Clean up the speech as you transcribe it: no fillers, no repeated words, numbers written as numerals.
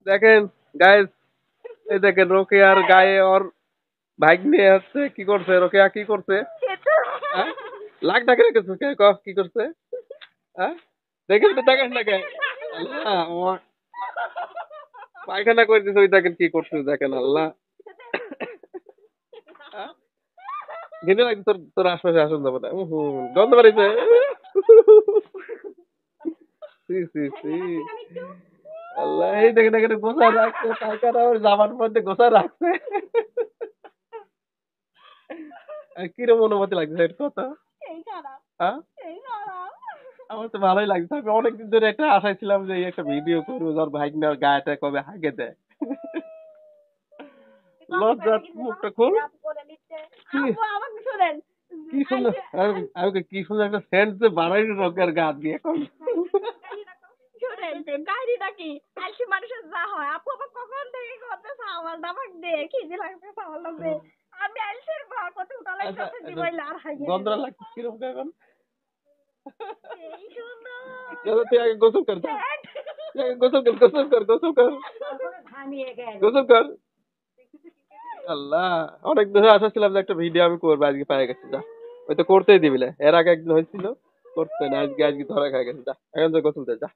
দেখেন গাইস, এই দেখেন রোকেয়ার গায়ে ওর ভাগ্নে হচ্ছে কি করছে, রোকেয়া কি করছে? হ্যাঁ? লাখ টাকা রেখেছে কে? কি করছে? হ্যাঁ? দেখেন তো, দেখেন না কে? আল্লাহ, পায়খানা করে দিছে, ওই দেখেন কি করছে, দেখেন আল্লাহ। হ্যাঁ? ঘিনে লাগছে, তোর তোর আশপাশে আসন যাবো না। গন্ধ বাড়িছে। সি সি সি। আল্লাহ, এই দেখেন এখানে গোছা রাখছে, পায়খানা ওর জামার মধ্যে গোছা রাখছে। আর কিরম অনুমতি লাগছে এটা কথা? হ্যাঁ? আমার তো ভালোই লাগছে। আমি অনেকদিন ধরে একটা আশায় ছিলাম যে এই একটা ভিডিও করবো, যার ভাগ্নের গায়েটা কবে হাগে দেয়। লজ্জা, মুখটা খুল। কি কি সুন্দর, আমি কি সুন্দর একটা সেন্ট যে বাড়াই রোগের গা দিয়ে এখন। কাহিনীটা কি? আলসি মানুষের যা হয়, আপু আবার কখন থেকে করতেছে আমার দামাক দিয়ে খিদে লাগতেছে আমার লগে। আমি আলসির ঘর কত উঠা আচ্ছা, লাগতেছে দিবাইলা আর হাইয়ে গন্ধরা লাগছে কিরকম এখন? এই সুন্দর দাদা তুই আগে গোসল কর, যা। তুই আগে গোসল কর, গোসল কর, গোসল কর, গোসল কর। আল্লাহ, অনেক ধরে আশা ছিলাম যে একটা ভিডিও আমি করবো, আজকে পেয়ে গেছি, যা। ওই তো করতেই দিবি না, এর আগে একদিন হয়েছিল, করতে না, আজকে আজকে ধরা খাই গেছে, যা এখন তো গোসল দে, যা।